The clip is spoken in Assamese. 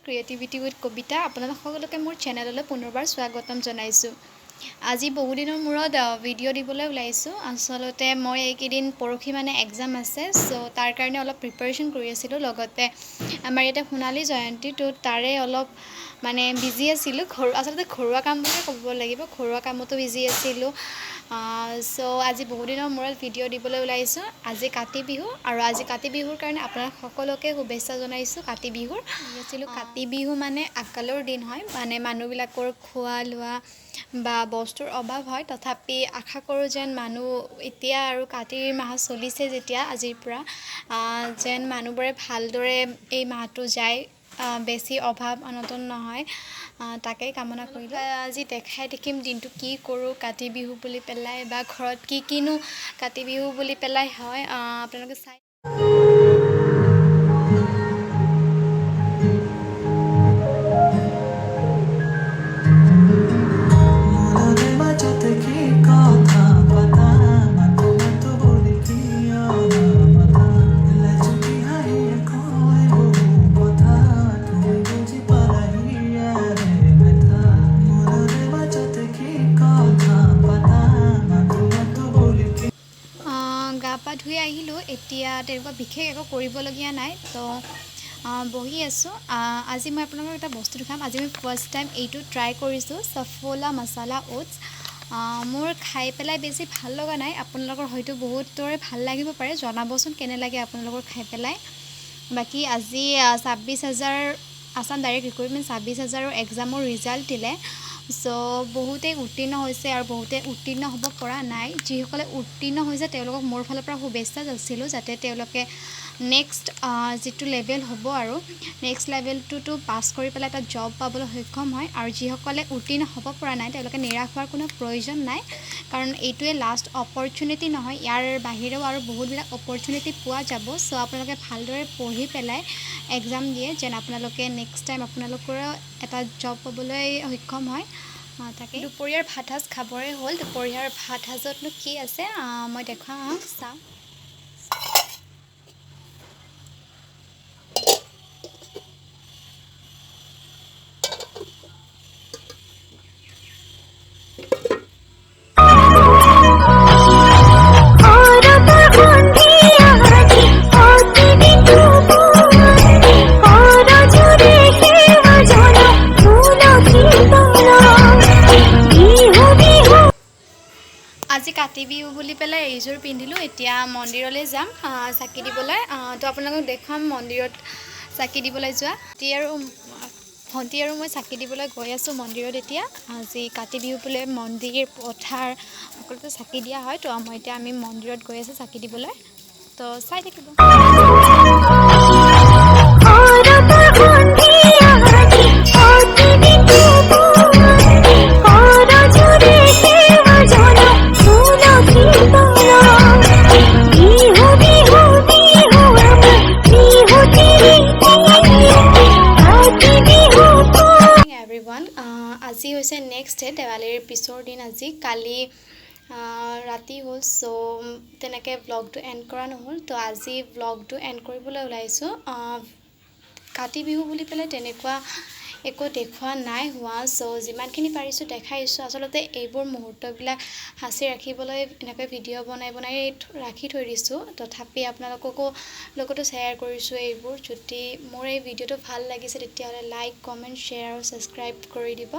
ক্ৰিয়েটিভিটি উইথ কবিতা আপোনালোক সকলোকে মোৰ চেনেললৈ পুনৰবাৰ স্বাগতম জনাইছোঁ। আজি বহুদিনৰ মূৰত ভিডিঅ' দিবলৈ ওলাইছোঁ। আচলতে মই এইকেইদিন পৰহি মানে এক্সাম আছে, চ' তাৰ কাৰণে অলপ প্ৰিপাৰেশ্যন কৰি আছিলোঁ। লগতে আমাৰ ইয়াতে সোণালী জয়ন্তীটো তাৰে অলপ মানে বিজি আছিলোঁ। আচলতে ঘৰুৱা কাম বুলিয়ে ক'ব লাগিব, ঘৰুৱা কামতো বিজি আছিলোঁ। চ' আজি বহুদিনৰ মূৰত ভিডিঅ' দিবলৈ ওলাইছোঁ। আজি কাতি বিহু আৰু আজি কাতি বিহুৰ কাৰণে আপোনাক সকলোকে শুভেচ্ছা জনাইছোঁ। কাতি বিহুৰ কাতি বিহু মানে আকালৰ দিন হয়, মানে মানুহবিলাকৰ খোৱা লোৱা বা বস্তুৰ অভাৱ হয়। তথাপি আশা কৰোঁ যেন মানুহ এতিয়া আৰু কাতিৰ মাহ চলিছে যেতিয়া আজিৰ পৰা যেন মানুহবোৰে ভালদৰে এই মাহটো যায়, বেছি অভাৱ অনটন নহয়, তাকেই কামনা কৰিলোঁ। আজি দেখাই দেখিম দিনটো কি কৰোঁ কাতি বিহু বুলি পেলাই, বা ঘৰত কিনো কাতি বিহু বুলি পেলাই হয়, আপোনালোকে চাই। গা পা ধুই আহিলোঁ। এতিয়া তেনেকুৱা বিশেষ একো কৰিবলগীয়া নাই, তো বহি আছোঁ। আজি মই আপোনালোকক এটা বস্তু দেখাম। আজি মই ফাৰ্ষ্ট টাইম এইটো ট্ৰাই কৰিছোঁ, সফলা মছলা ওটছ। মোৰ খাই পেলাই বেছি ভাল লগা নাই, আপোনালোকৰ হয়তো বহুতৰে ভাল লাগিব পাৰে। জনাবচোন কেনে লাগে আপোনালোকৰ খাই পেলাই। বাকী আজি 26,000 আছাম ডাইৰেক্ট ৰিক্ৰুইটমেণ্ট 26,000ৰ এক্সামৰ ৰিজাল্ট দিলে। চ' বহুতেই উত্তীৰ্ণ হৈছে আৰু বহুতে উত্তীৰ্ণ হ'ব পৰা নাই। যিসকলে উত্তীৰ্ণ হৈছে তেওঁলোকক মোৰ ফালৰ পৰা শুভেচ্ছা যাচিলোঁ, যাতে তেওঁলোকে নেক্সট যিটো লেভেল হ'ব আৰু নেক্সট লেভেলটোতো পাছ কৰি পেলাই এটা জব পাবলৈ সক্ষম হয়। আৰু যিসকলে উত্তীৰ্ণ হ'ব পৰা নাই তেওঁলোকে নিৰাশ হোৱাৰ কোনো প্ৰয়োজন নাই, কাৰণ এইটোৱে লাষ্ট অপৰচুনিটি নহয়। ইয়াৰ বাহিৰেও আৰু বহুতবিলাক অপৰচুনিটি পোৱা যাব। চ' আপোনালোকে ভালদৰে পঢ়ি পেলাই এক্সাম দিয়ে, যেন আপোনালোকে নেক্সট টাইম আপোনালোকৰো এটা জব পাবলৈ সক্ষম হয়। তাকে দুপৰীয়াৰ ভাত সাজ খাবৰে হ'ল। দুপৰীয়াৰ ভাত সাজতনো কি আছে মই দেখুৱাওঁ, চাওঁ। আজি কাতি বিহু বুলি পেলাই এইযোৰ পিন্ধিলোঁ। এতিয়া মন্দিৰলৈ যাম চাকি দিবলৈ। তো আপোনালোকক দেখুৱাম মন্দিৰত চাকি দিবলৈ যোৱা। ভণ্টি আৰু মই চাকি দিবলৈ গৈ আছোঁ মন্দিৰত। এতিয়া আজি কাতি বিহু বোলে মন্দিৰ পথাৰ সকলোতে চাকি দিয়া হয়। তো আমি মন্দিৰত গৈ আছোঁ চাকি দিবলৈ, তো চাই থাকিব। আজি হৈছে নেক্সট ডে, দেৱালীৰ পিছৰ দিন আজি। কালি ৰাতি হ'ল, চ' তেনেকৈ ব্লগটো এণ্ড কৰা নহ'ল। তো আজি ব্লগটো এণ্ড কৰিবলৈ ওলাইছোঁ। কাতি বিহু বুলি পেলাই তেনেকুৱা একো দেখুওৱা নাই হোৱা, চ' যিমানখিনি পাৰিছোঁ দেখাইছোঁ। আচলতে এইবোৰ মুহূৰ্তবিলাক সাঁচি ৰাখিবলৈ এনেকৈ ভিডিঅ' বনাই ৰাখি থৈ দিছোঁ। তথাপি আপোনালোককো লগতো শ্বেয়াৰ কৰিছোঁ এইবোৰ। যদি মোৰ এই ভিডিঅ'টো ভাল লাগিছে তেতিয়াহ'লে লাইক, কমেণ্ট, শ্বেয়াৰ আৰু ছাবস্ক্ৰাইব কৰি দিব।